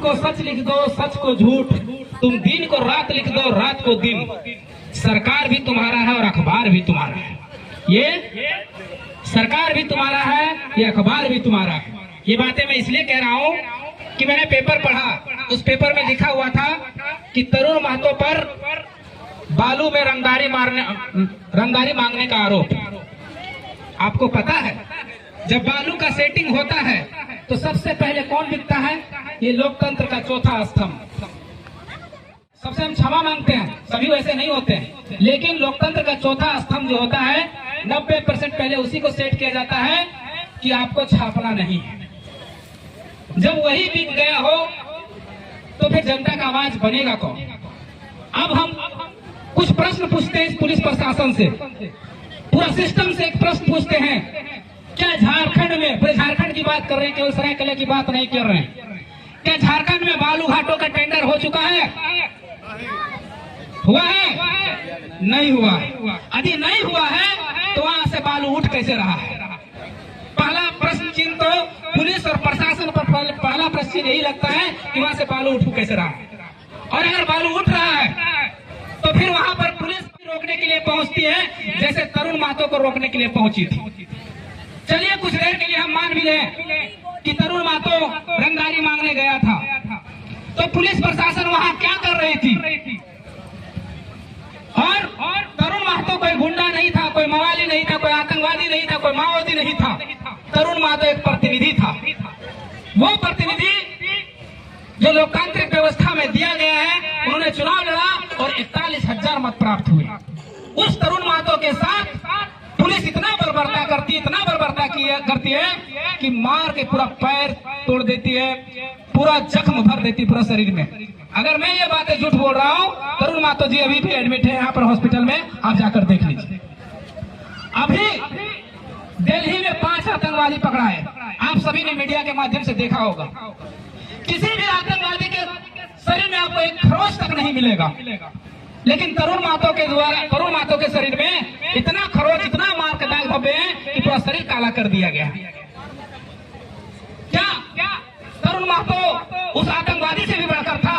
को सच लिख दो, सच को झूठ, तुम दिन को रात लिख दो, रात को दिन। सरकार भी तुम्हारा है और अखबार भी तुम्हारा है। ये सरकार भी तुम्हारा है, ये अखबार भी तुम्हारा है। ये बातें मैं इसलिए कह रहा हूँ कि मैंने पेपर पढ़ा, उस पेपर में लिखा हुआ था कि तरुण महतो पर बालू में रंगदारी मांगने का आरोप। आपको पता है जब बालू का सेटिंग होता है तो सबसे पहले कौन बिकता है? ये लोकतंत्र का चौथा स्तंभ। सबसे हम क्षमा मांगते हैं, सभी वैसे नहीं होते हैं, लेकिन लोकतंत्र का चौथा स्तंभ जो होता है 90% पहले उसी को सेट किया जाता है कि आपको छापना नहीं है। जब वही बिक गया हो तो फिर जनता का आवाज बनेगा कौन? अब हम कुछ प्रश्न पूछते हैं इस पुलिस प्रशासन से, पूरा सिस्टम से एक प्रश्न पूछते हैं, क्या झारखंड में, पूरे झारखंड की बात कर रहे हैं, केवल सरायकेला की बात नहीं कर रहे हैं, क्या झारखंड में बालू घाटों का टेंडर हो चुका है? हुआ है? नहीं हुआ। यदि नहीं हुआ है तो वहां से बालू उठ कैसे रहा है? पहला प्रश्न चिन्ह तो पुलिस और प्रशासन पर पहला प्रश्न यही लगता है कि वहां से बालू उठ कैसे रहा है। और अगर बालू उठ रहा है तो फिर वहां पर पुलिस रोकने के लिए पहुंचती है, जैसे तरुण महतो को रोकने के लिए पहुंची थी। चलिए कुछ देर के लिए हम मान भी लें कि तरुण महतो रंगदारी मांगने गया था, तो पुलिस प्रशासन वहां क्या कर रही थी? और तरुण महतो कोई गुंडा नहीं था, कोई मवाली नहीं था, कोई आतंकवादी नहीं था, कोई माओवादी नहीं था। तरुण महतो एक प्रतिनिधि था। वो प्रतिनिधि जो लोकतांत्रिक व्यवस्था में दिया गया है, उन्होंने चुनाव लड़ा और 41,000 मत प्राप्त हुए। उस तरुण महतो के साथ पुलिस इतना बर्बरता करती है कि मार के पूरा पैर तोड़ देती है, पूरा जख्म भर देती है पूरा शरीर में। अगर मैं ये बातें झूठ बोल रहा हूँ, तरुण महतो जी अभी भी एडमिट है यहाँ पर हॉस्पिटल में, आप जाकर देख लीजिए। अभी दिल्ली में 5 आतंकवादी पकड़ा है, आप सभी ने मीडिया के माध्यम से देखा होगा। किसी भी आतंकवादी के शरीर में आपको एक खरोच तक नहीं मिलेगा, लेकिन तरुण महतो के शरीर में इतना खरोच, इतना मार के दाग धब्बे हैं कि पूरा शरीर काला कर दिया गया। क्या तरुण महतो उस आतंकवादी से भी बढ़कर था?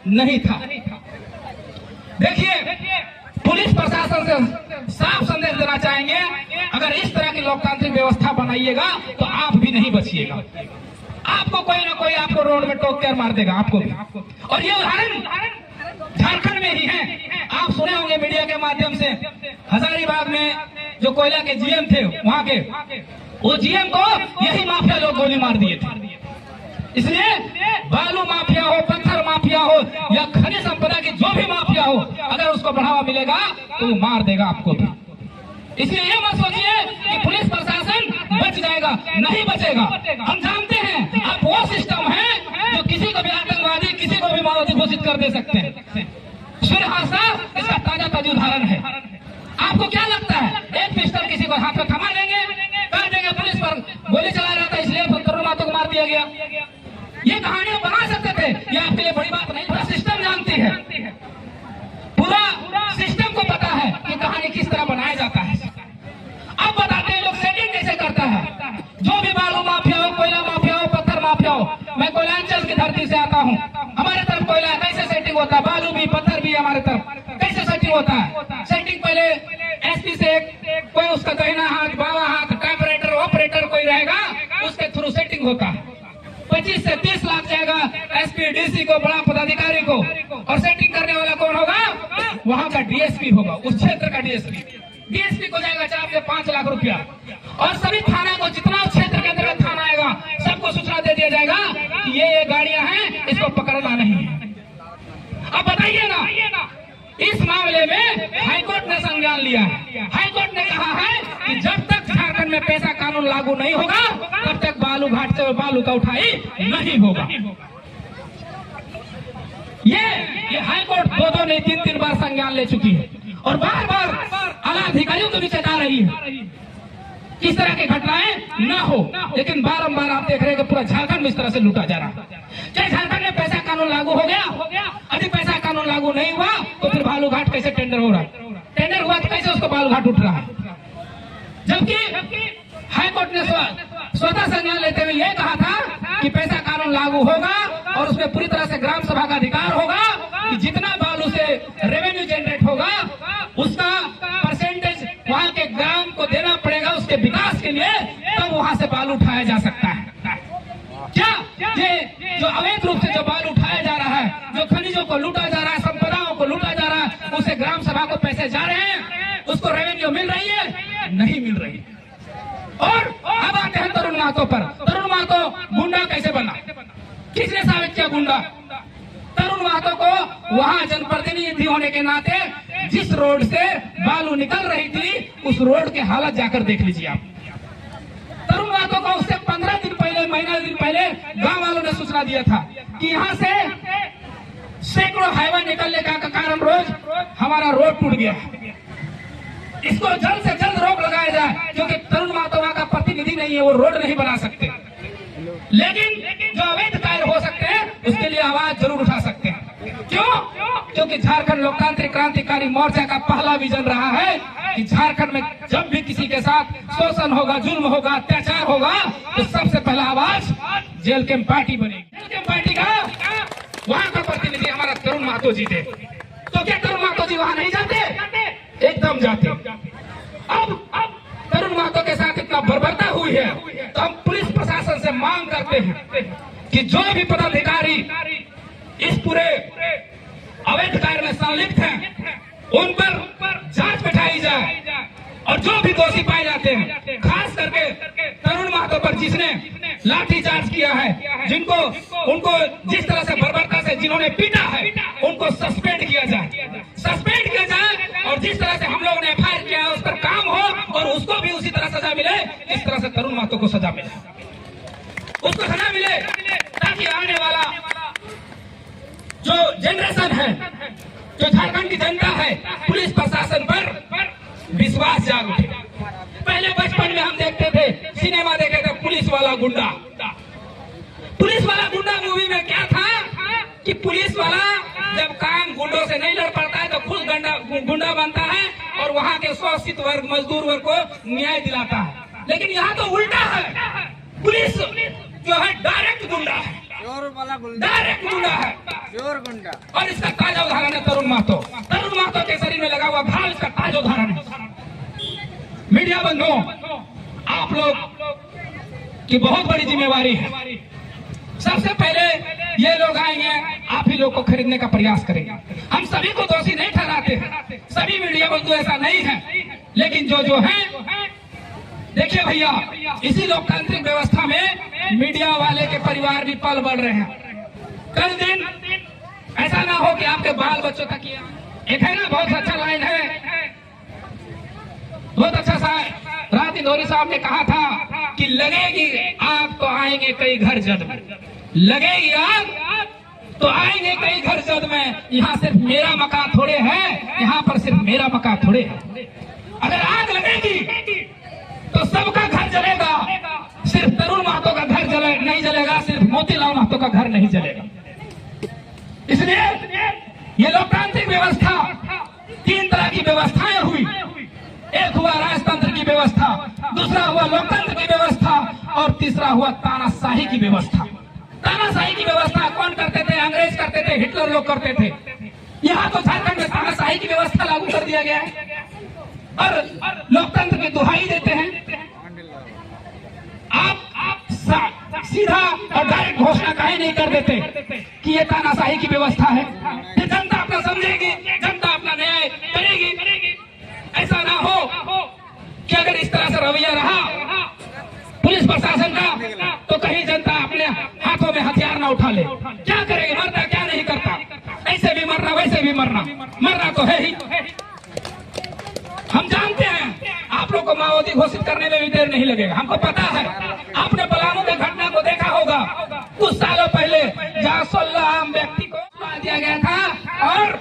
नहीं था। देखिए, पुलिस प्रशासन से साफ संदेश देना चाहेंगे, अगर इस तरह की लोकतांत्रिक व्यवस्था बनाइएगा तो आप भी नहीं बचिएगा। आपको कोई ना कोई आपको रोड में टोक कर मार देगा, आपको भी। और ये उदाहरण झारखंड में ही है। आप सुने होंगे मीडिया के माध्यम से, हजारीबाग में जो कोयला के जीएम थे, वहां के वो जीएम को यही माफिया लोग गोली मार दिए थे। इसलिए बालू माफिया हो, पत्थर माफिया हो या खनिज संपदा की जो भी माफिया हो, अगर उसको बढ़ावा मिलेगा तो वो मार देगा आपको भी। इसलिए ये मत सोचिए कि पुलिस प्रशासन बच जाएगा, नहीं बचेगा। हम जानते हैं आप वो सिस्टम है जो किसी को भी आतंकवादी, किसी को भी माओवादी घोषित कर दे सकते हैं। सूर्य हादसा इसका ताजा उदाहरण है। आपको क्या लगता है, एक पिस्टल किसी को हाथ में थमा देंगे, कर देंगे, पुलिस पर गोली चला रहा था इसलिए तरुण महतो को मार दिया गया? ये कहानियां बना सकते थे, ये आपके लिए बड़ी बात नहीं। पूरा सिस्टम जानती है, पूरा सिस्टम को पता है कि कहानी किस तरह बनाया जाता है। अब बताते हैं लोग सेटिंग कैसे करता है। जो भी बालू माफिया हो, कोयला माफिया हो, पत्थर माफिया हो, मैं कोयलांचल की धरती से आता हूँ, हमारे तरफ कोयला कैसे सेटिंग होता है, बालू भी पत्थर भी हमारे तरफ कैसे सेटिंग होता है। सेटिंग पहले एसपी से कोई उसका दाहिना हाथ, बावा हाथ, टाइपराइटर ऑपरेटर कोई रहेगा, उसके थ्रू सेटिंग होता है। 25 से 30 लाख जाएगा एसपी डीसी को, बड़ा पदाधिकारी को, और सेटिंग करने वाला कौन होगा? वहां का डीएसपी होगा, उस क्षेत्र का डीएसपी को जाएगा 4 से 5 लाख रुपया। और सभी थाना को, जितना क्षेत्र के अंतर्गत थाना आएगा, सबको सूचना दे दिया जाएगा कि ये गाड़ियां हैं, इसको पकड़ना नहीं है। अब बताइए ना, इस मामले में हाईकोर्ट ने संज्ञान लिया है। हाईकोर्ट ने कहा है कि जब तक झारखंड में पैसा कानून लागू नहीं होगा, तब तक बालू घाट से बालू का उठाई नहीं होगा। ये हाईकोर्ट 2 नहीं 3 बार संज्ञान ले चुकी है और बार बार आला अधिकारियों को भी चेता रही है इस तरह की घटनाएं न हो। लेकिन बारंबार आप देख रहे हैं कि पूरा झारखंड में इस तरह से लूटा जा रहा है। क्या झारखंड में पैसा कानून लागू हो गया? यदि पैसा कानून लागू नहीं हुआ तो फिर बालू घाट कैसे टेंडर हो रहा है? टेंडर हुआ तो कैसे उसको बालू घाट उठ रहा है? जबकि हाईकोर्ट ने स्वतः संज्ञान लेते हुए यह कहा था कि पैसा कानून लागू होगा और उसमें पूरी तरह से ग्राम सभा का अधिकार होगा कि जितना बालू से रेवेन्यू जनरेट होगा उसका परसेंटेज वहाँ के ग्राम को देना पड़ेगा उसके विकास के लिए, तब वहाँ से बालू उठाया जा सकता है। क्या ये जो अवैध रूप से जो बालू उठाया जा रहा है, जो खनिजों को लूटा जा रहा है, संपदाओं को लूटा जा रहा है, उसे ग्राम सभा को पैसे जा रहे हैं, उसको रेवेन्यू मिल रही है? नहीं मिल रही। और अब आते हैं तरुण महतो पर। तरुण महतो गुंडा कैसे बना, किसने साबित किया गुंडा? तरुण महतो को वहाँ जनप्रतिनिधि होने के नाते जिस रोड से बालू निकल रही थी उस रोड के हालत जाकर देख लीजिए आप। तरुण महतो को उससे 15 दिन पहले, महीना दिन पहले गांव वालों ने सूचना दिया था कि यहाँ से सैकड़ों हाईवा निकलने का कारण रोज हमारा रोड टूट गया, इसको जल्द से जल्द रोक लगाया जाए, क्योंकि तरुण महतो वहाँ का प्रतिनिधि नहीं है, वो रोड नहीं बना सकते। लेकिन जो अवैध कार्य हो सकते हैं उसके लिए आवाज जरूर उठा सकते हैं। क्यों? क्योंकि झारखंड लोकतांत्रिक क्रांतिकारी मोर्चा का पहला विजन रहा है कि झारखंड में जब भी किसी के साथ शोषण होगा, जुल्म होगा, अत्याचार होगा, तो सबसे पहला आवाज जेल कैंप पार्टी बनेगी। जेल कैंप पार्टी का वहाँ का प्रतिनिधि हमारा तरुण महतो जी थे। तो क्या तरुण महतो जी वहाँ नहीं जाते? एकदम जाते। अब तरुण महतो के साथ इतना बर्बरता हुई है तो हम पुलिस प्रशासन से मांग करते हैं कि जो भी पदाधिकारी इस पूरे अवैध कार्य में संलिप्त हैं उन पर जांच बैठाई जाए, और जो भी दोषी पाए जाते हैं, खास करके तरुण महतो पर जिसने लाठीचार्ज किया है, जिनको उनको जिस तरह से बर्बरता से जिन्होंने पीटा है, उनको सस्पेंड किया जाए, सस्पेंड किया जाए। और जिस तरह से हम लोगों ने FIR किया है उस पर काम हो और उसको भी उसी तरह सजा मिले जिस तरह से तरुण महतो को सजा मिले, उसको सजा मिले, ताकि आने वाला जो जनरेशन है, जो झारखंड की जनता है, पुलिस प्रशासन पर विश्वास जाग उठे। पहले बचपन में हम देखते थे, सिनेमा देखे थे, पुलिस वाला गुंडा। पुलिस वाला गुंडा मूवी में क्या था कि पुलिस वाला जब काम गुंडों से नहीं लड़ पाता है तो खुद गुंडा बनता है और वहाँ के शोषित वर्ग, मजदूर वर्ग को न्याय दिलाता है। लेकिन यहाँ तो उल्टा है, पुलिस जो है डायरेक्ट गुंडा है, डायरेक्ट गुंडा है, गुंडा। और इसका ताजा उदाहरण है तरुण महतो। तरुण महतो के शरीर में लगा हुआ घाव इसका ताजा उदाहरण है। मीडिया बंधुओं, आप लोग की बहुत बड़ी जिम्मेवारी है। सबसे पहले ये लोग आएंगे, आप ही लोग को खरीदने का प्रयास करेंगे। हम सभी को दोषी नहीं ठहराते, सभी मीडिया बंधु ऐसा नहीं है, लेकिन जो है, देखिए भैया, इसी लोकतांत्रिक व्यवस्था में मीडिया वाले के परिवार भी पल बढ़ रहे हैं। कल दिन ऐसा ना हो कि आपके बाल बच्चों तक एक है ना, बहुत अच्छा लाइन है, बहुत अच्छा सा रात इंदौरी साहब ने कहा था कि लगेगी आग तो आएंगे कई घर जद में, लगेगी आग तो आएंगे कई घर जद में। यहाँ सिर्फ मेरा मकान थोड़े है, यहाँ पर सिर्फ मेरा मकान थोड़े है। अगर आग लगेगी तो सबका घर जलेगा, सिर्फ तरुण महतो का घर नहीं जलेगा, सिर्फ मोतीलाल महतो का घर नहीं जलेगा। इसलिए ये लोकतांत्रिक व्यवस्था, 3 तरह की व्यवस्थाएं हुई। एक हुआ राजतंत्र की व्यवस्था, दूसरा हुआ लोकतंत्र की व्यवस्था, और तीसरा हुआ तानाशाही की व्यवस्था। तानाशाही की व्यवस्था कौन करते थे? अंग्रेज करते थे, हिटलर लोग करते थे। यहाँ तो झारखंड में तानाशाही की व्यवस्था लागू कर दिया गया है और लोकतंत्र की दुहाई देते हैं। आप सीधा और डायरेक्ट घोषणा काहे नहीं कर देते कि ये तानाशाही की व्यवस्था है? ये जनता अपना समझेगी, जनता अपना न्याय करेगी। ऐसा ना हो कि अगर इस तरह से रवैया रहा पुलिस प्रशासन का, तो कहीं जनता अपने हाथों में हथियार ना उठा ले। क्या करेगी? मरता क्या नहीं करता, ऐसे भी मरना वैसे भी मरना तो है ही। हम जानते हैं आप लोग को माओवादी घोषित करने में भी देर नहीं लगेगा, हमको पता है। आपने पलामू के घटना को देखा होगा, कुछ सालों पहले जहाँ 16 आम व्यक्ति को मार दिया गया था और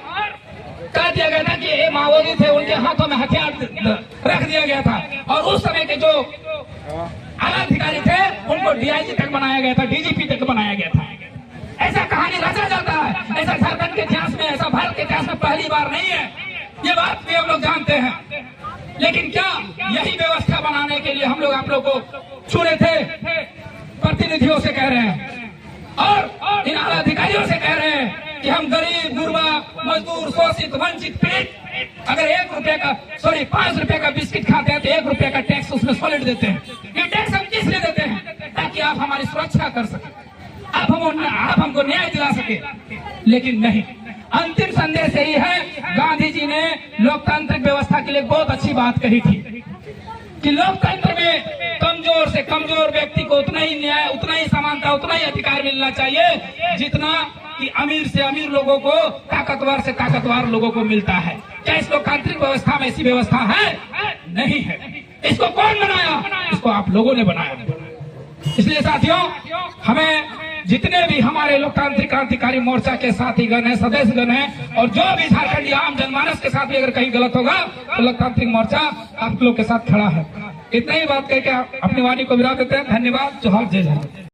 कह दिया गया था कि ये माओवादी थे, उनके हाथों में हथियार रख दिया गया था। और उस समय के जो आला अधिकारी थे उनको DIG तक बनाया गया था, DGP तक बनाया गया था। ऐसा कहानी रचा जाता है, ऐसा झारखंड के इतिहास में, ऐसा भारत के इतिहास में पहली बार नहीं है। ये बात भी हम लोग जानते हैं। लेकिन क्या यही व्यवस्था बनाने के लिए हम लोग आप लोग को चुने थे? प्रतिनिधियों से कह रहे हैं और इन आला अधिकारियों से कह रहे हैं कि हम गरीब, गुरबा, मजदूर, शोषित, वंचित, पीड़ित अगर 5 रुपए का बिस्किट खाते हैं तो 1 रुपए का टैक्स उसमें सॉलिड देते हैं। ये टैक्स हम किस लिए देते हैं? ताकि आप हमारी सुरक्षा कर सके, आप हमको न्याय दिला सके। लेकिन नहीं, अंतिम संदेश यही है, गांधी जी ने लोकतांत्रिक व्यवस्था के लिए बहुत अच्छी बात कही थी कि लोकतंत्र में कमजोर से कमजोर व्यक्ति को उतना ही न्याय, उतना ही समानता, उतना ही अधिकार मिलना चाहिए जितना कि अमीर से अमीर लोगों को, ताकतवर से ताकतवर लोगों को मिलता है। क्या इस लोकतांत्रिक व्यवस्था में ऐसी व्यवस्था है? नहीं है। इसको कौन बनाया? इसको आप लोगों ने बनाया। इसलिए साथियों, हमें जितने भी हमारे लोकतांत्रिक क्रांतिकारी मोर्चा के साथीगण हैं, सदस्यगण हैं, और जो भी झारखंडी आम जनमानस के साथ भी अगर कहीं गलत होगा तो लोकतांत्रिक मोर्चा आप लोग के साथ खड़ा है। इतना ही बात करके अपनी वाणी को विराम देते हैं। धन्यवाद। जोहार, जय जवान।